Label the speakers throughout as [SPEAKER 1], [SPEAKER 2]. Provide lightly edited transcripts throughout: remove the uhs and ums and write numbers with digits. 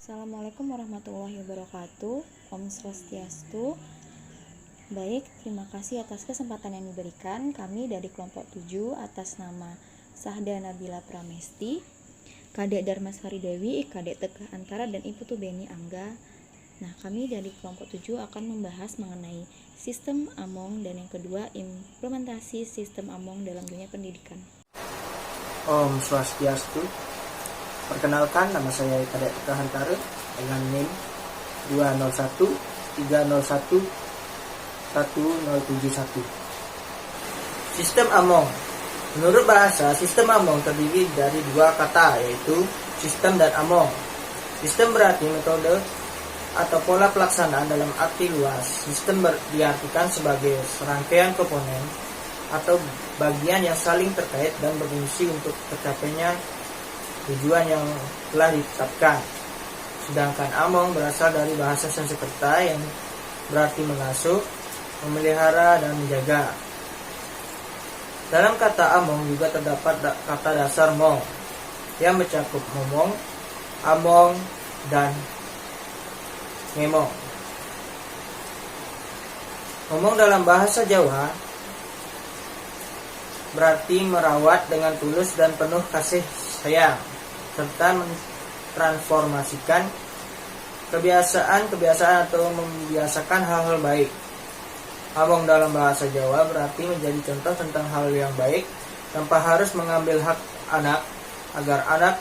[SPEAKER 1] Assalamualaikum warahmatullahi wabarakatuh. Om Swastiastu. Baik, terima kasih atas kesempatan yang diberikan. Kami dari kelompok 7 atas nama Sahda Nabila Pramesti, Kadek Darmasari Dewi, Kadek Teguh Antara, dan Ibu Beni Angga. Nah, kami dari kelompok 7 akan membahas mengenai sistem Among dan yang kedua implementasi sistem Among dalam dunia pendidikan.
[SPEAKER 2] Om Swastiastu. Perkenalkan, nama saya Kadek Teguh Antara dengan NIM 201 301 1071. Sistem Among. Menurut bahasa, sistem Among terdiri dari dua kata, yaitu sistem dan among. Sistem berarti metode atau pola pelaksanaan dalam arti luas. Sistem diartikan sebagai serangkaian komponen atau bagian yang saling terkait dan berfungsi untuk tercapainya tujuan yang telah ditetapkan. Sedangkan among berasal dari bahasa Sanskerta yang berarti mengasuh, memelihara, dan menjaga. Dalam kata among juga terdapat kata dasar mong yang mencakup momong, among, dan ngemong. Momong dalam bahasa Jawa berarti merawat dengan tulus dan penuh kasih sayang, serta mentransformasikan kebiasaan atau membiasakan hal-hal baik. Among dalam bahasa Jawa berarti menjadi contoh tentang hal yang baik tanpa harus mengambil hak anak, agar anak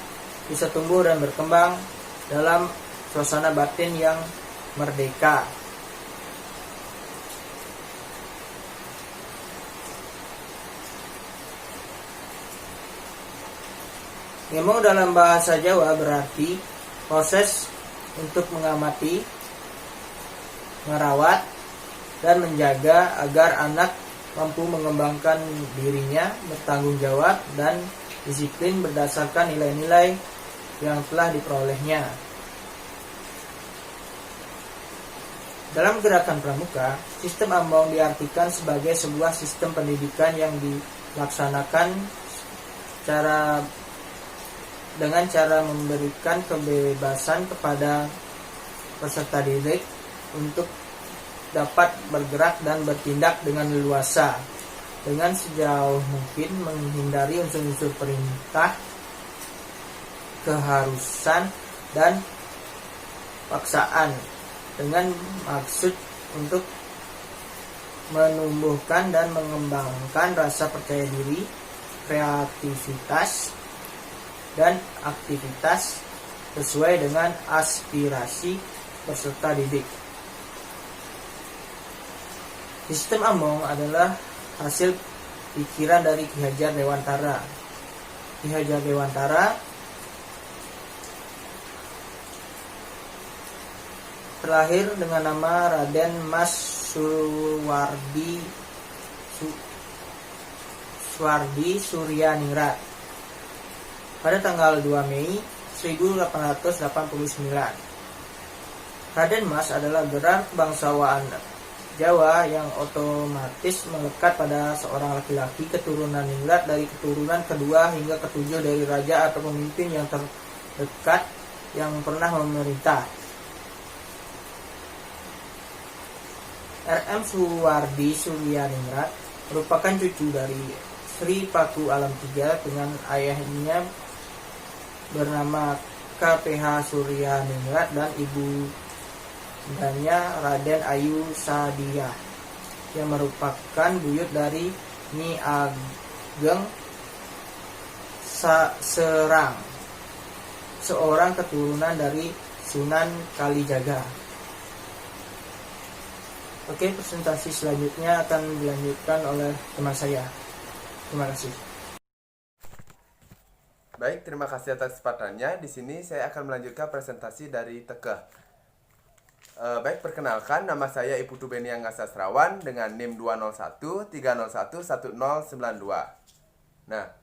[SPEAKER 2] bisa tumbuh dan berkembang dalam suasana batin yang merdeka. Ngemong dalam bahasa Jawa berarti proses untuk mengamati, merawat, dan menjaga agar anak mampu mengembangkan dirinya, bertanggung jawab, dan disiplin berdasarkan nilai-nilai yang telah diperolehnya. Dalam gerakan pramuka, sistem Among diartikan sebagai sebuah sistem pendidikan yang dilaksanakan dengan cara memberikan kebebasan kepada peserta didik untuk dapat bergerak dan bertindak dengan leluasa, dengan sejauh mungkin menghindari unsur-unsur perintah, keharusan, dan paksaan, dengan maksud untuk menumbuhkan dan mengembangkan rasa percaya diri, kreativitas, dan aktivitas sesuai dengan aspirasi peserta didik. Sistem Among adalah hasil pikiran dari Ki Hajar Dewantara. Ki Hajar Dewantara terlahir dengan nama Raden Mas Suwardi Suryaningrat pada tanggal 2 Mei 1889. Raden Mas adalah gelar kebangsaan Jawa yang otomatis melekat pada seorang laki-laki keturunan Ningrat dari keturunan kedua hingga ketujuh dari raja atau pemimpin yang terdekat yang pernah memerintah. R.M. Suwardi Suryaningrat merupakan cucu dari Sri Paku Alam III dengan ayahnya bernama K.P.H. Suryaningrat dan ibundanya Raden Ayu Sadiah yang merupakan buyut dari Nyi Ageng Serang, seorang keturunan dari Sunan Kalijaga. Oke, presentasi selanjutnya akan dilanjutkan oleh teman saya. Terima kasih.
[SPEAKER 3] Baik, terima kasih atas kesempatannya. Di sini saya akan melanjutkan presentasi dari Teguh. Baik, perkenalkan, nama saya Ibu Beni Angga Sastrawan dengan NIM 201 301 1092. Nah,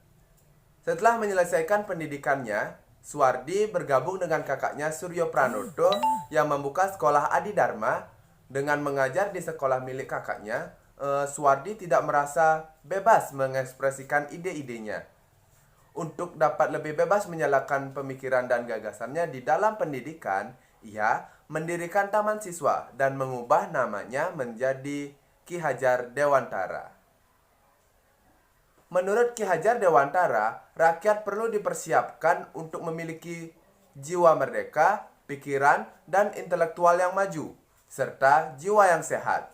[SPEAKER 3] setelah menyelesaikan pendidikannya, Suwardi bergabung dengan kakaknya Suryo Pranoto yang membuka sekolah Adi Dharma. Dengan mengajar di sekolah milik kakaknya, Suwardi tidak merasa bebas mengekspresikan ide-idenya. Untuk dapat lebih bebas menyalakan pemikiran dan gagasannya di dalam pendidikan, ia mendirikan Taman Siswa dan mengubah namanya menjadi Ki Hajar Dewantara. Menurut Ki Hajar Dewantara, rakyat perlu dipersiapkan untuk memiliki jiwa merdeka, pikiran, dan intelektual yang maju, serta jiwa yang sehat.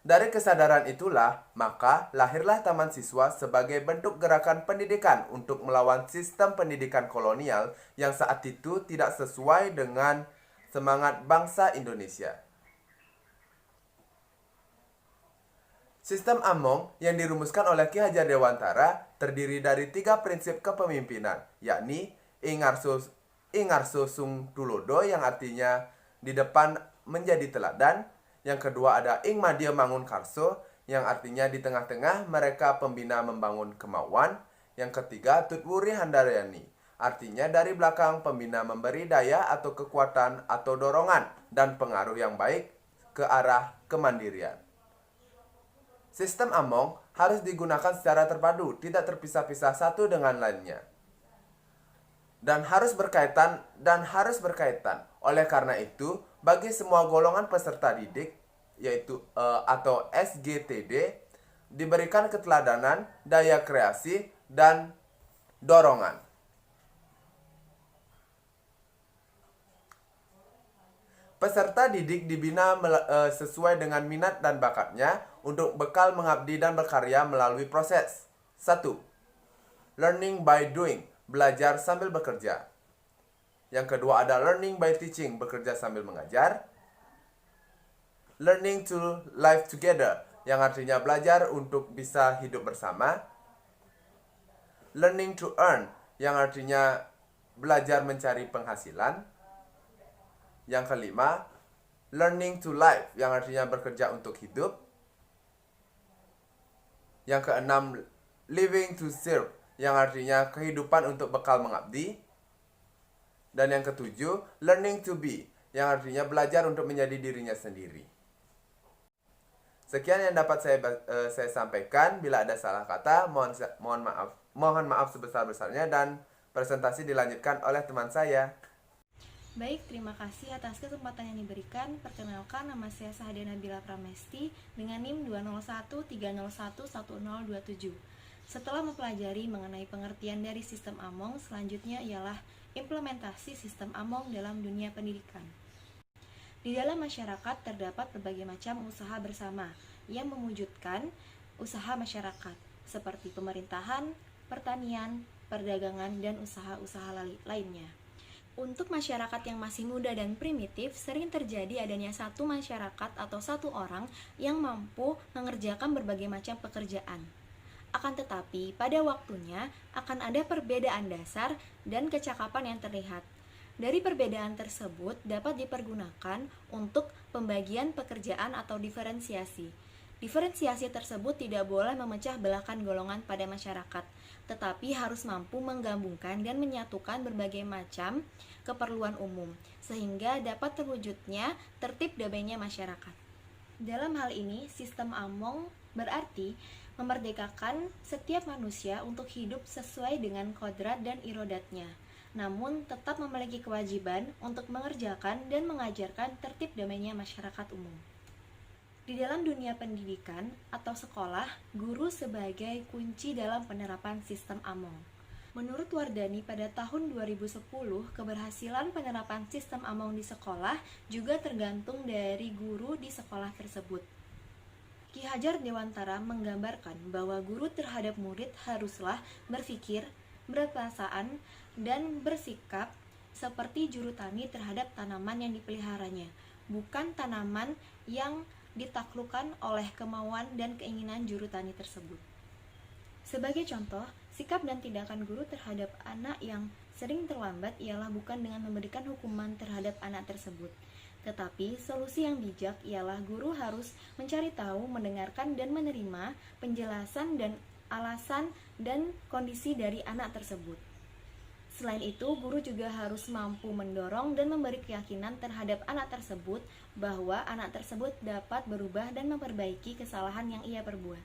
[SPEAKER 3] Dari kesadaran itulah, maka lahirlah Taman Siswa sebagai bentuk gerakan pendidikan untuk melawan sistem pendidikan kolonial yang saat itu tidak sesuai dengan semangat bangsa Indonesia. Sistem Among yang dirumuskan oleh Ki Hajar Dewantara terdiri dari 3 prinsip kepemimpinan, yakni Ingarso Sung Tulodo yang artinya di depan menjadi teladan. Yang kedua ada Ing Madya Mangun Karso yang artinya di tengah-tengah mereka pembina membangun kemauan. Yang ketiga Tutwuri Handayani, artinya dari belakang pembina memberi daya atau kekuatan atau dorongan dan pengaruh yang baik ke arah kemandirian. Sistem Among harus digunakan secara terpadu, tidak terpisah-pisah satu dengan lainnya. Dan harus berkaitan. Oleh karena itu, bagi semua golongan peserta didik, yaitu atau SGTD, diberikan keteladanan, daya kreasi, dan dorongan. Peserta didik dibina sesuai dengan minat dan bakatnya untuk bekal mengabdi dan berkarya melalui proses. 1. Learning by doing, belajar sambil bekerja. Yang kedua ada learning by teaching, bekerja sambil mengajar. Learning to live together, yang artinya belajar untuk bisa hidup bersama. Learning to earn, yang artinya belajar mencari penghasilan. Yang kelima, learning to live, yang artinya bekerja untuk hidup. Yang keenam, living to serve, yang artinya kehidupan untuk bekal mengabdi. Dan yang ketujuh, learning to be, yang artinya belajar untuk menjadi dirinya sendiri. Sekian yang dapat saya sampaikan. Bila ada salah kata, mohon maaf sebesar-besarnya, dan presentasi dilanjutkan oleh teman saya.
[SPEAKER 1] Baik, terima kasih atas kesempatan yang diberikan. Perkenalkan, nama saya Sahda Nabila Pramesti dengan NIM 20130111027. Setelah mempelajari mengenai pengertian dari sistem Among, selanjutnya ialah implementasi sistem Among dalam dunia pendidikan. Di dalam masyarakat terdapat berbagai macam usaha bersama yang mewujudkan usaha masyarakat, seperti pemerintahan, pertanian, perdagangan, dan usaha-usaha lainnya. Untuk masyarakat yang masih muda dan primitif, sering terjadi adanya satu masyarakat atau satu orang yang mampu mengerjakan berbagai macam pekerjaan. Akan tetapi, pada waktunya akan ada perbedaan dasar dan kecakapan yang terlihat. Dari perbedaan tersebut dapat dipergunakan untuk pembagian pekerjaan atau diferensiasi. Diferensiasi tersebut tidak boleh memecah belahkan golongan pada masyarakat, tetapi harus mampu menggabungkan dan menyatukan berbagai macam keperluan umum, sehingga dapat terwujudnya tertib damainya masyarakat. Dalam hal ini, sistem Among berarti memerdekakan setiap manusia untuk hidup sesuai dengan kodrat dan irodatnya, namun tetap memiliki kewajiban untuk mengerjakan dan mengajarkan tertib damainya masyarakat umum. Di dalam dunia pendidikan atau sekolah, guru sebagai kunci dalam penerapan sistem Among. Menurut Wardani, pada tahun 2010, keberhasilan penerapan sistem Among di sekolah juga tergantung dari guru di sekolah tersebut. Ki Hajar Dewantara menggambarkan bahwa guru terhadap murid haruslah berpikir, berperasaan, dan bersikap seperti juru tani terhadap tanaman yang dipeliharanya, bukan tanaman yang ditaklukkan oleh kemauan dan keinginan juru tani tersebut. Sebagai contoh, sikap dan tindakan guru terhadap anak yang sering terlambat ialah bukan dengan memberikan hukuman terhadap anak tersebut, tetapi solusi yang bijak ialah guru harus mencari tahu, mendengarkan, dan menerima penjelasan dan alasan dan kondisi dari anak tersebut. Selain itu, guru juga harus mampu mendorong dan memberi keyakinan terhadap anak tersebut bahwa anak tersebut dapat berubah dan memperbaiki kesalahan yang ia perbuat.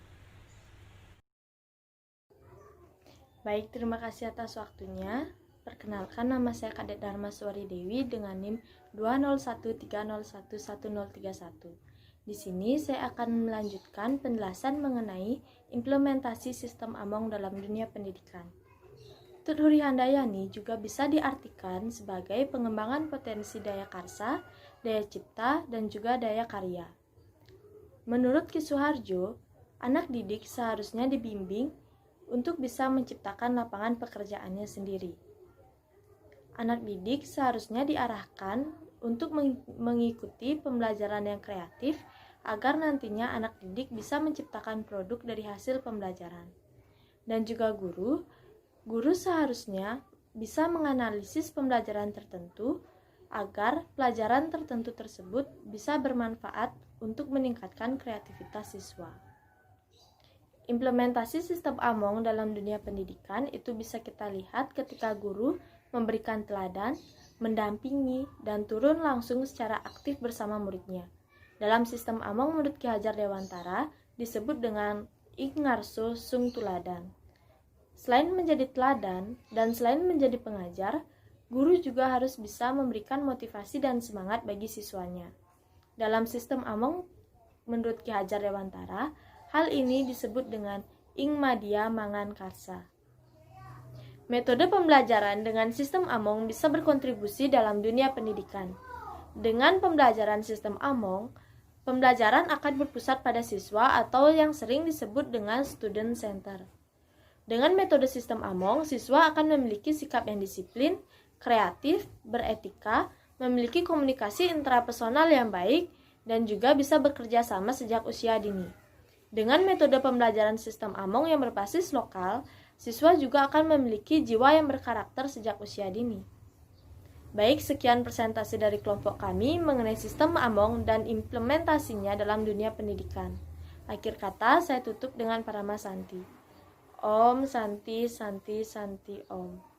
[SPEAKER 4] Baik, terima kasih atas waktunya. Perkenalkan, nama saya Kadek Dharma Suwari Dewi dengan NIM 20130111031. Di sini saya akan melanjutkan penjelasan mengenai implementasi sistem AMONG dalam dunia pendidikan. Tut Huri Handayani juga bisa diartikan sebagai pengembangan potensi daya karsa, daya cipta, dan juga daya karya. Menurut Ki Suharjo, anak didik seharusnya dibimbing untuk bisa menciptakan lapangan pekerjaannya sendiri. Anak didik seharusnya diarahkan untuk mengikuti pembelajaran yang kreatif agar nantinya anak didik bisa menciptakan produk dari hasil pembelajaran. Dan juga guru seharusnya bisa menganalisis pembelajaran tertentu agar pelajaran tertentu tersebut bisa bermanfaat untuk meningkatkan kreativitas siswa. Implementasi sistem AMONG dalam dunia pendidikan itu bisa kita lihat ketika guru memberikan teladan, mendampingi, dan turun langsung secara aktif bersama muridnya. Dalam sistem AMONG menurut Ki Hajar Dewantara disebut dengan ing ngarso sung tuladan. Selain menjadi teladan dan selain menjadi pengajar, guru juga harus bisa memberikan motivasi dan semangat bagi siswanya. Dalam sistem AMONG menurut Ki Hajar Dewantara, hal ini disebut dengan ing madya mangan karsa. Metode pembelajaran dengan sistem AMONG bisa berkontribusi dalam dunia pendidikan. Dengan pembelajaran sistem AMONG, pembelajaran akan berpusat pada siswa atau yang sering disebut dengan student center. Dengan metode sistem AMONG, siswa akan memiliki sikap yang disiplin, kreatif, beretika, memiliki komunikasi intrapersonal yang baik, dan juga bisa bekerja sama sejak usia dini. Dengan metode pembelajaran sistem AMONG yang berbasis lokal, siswa juga akan memiliki jiwa yang berkarakter sejak usia dini. Baik, sekian presentasi dari kelompok kami mengenai sistem AMONG dan implementasinya dalam dunia pendidikan. Akhir kata, saya tutup dengan Parama Santi. Om Santi Santi Santi Om.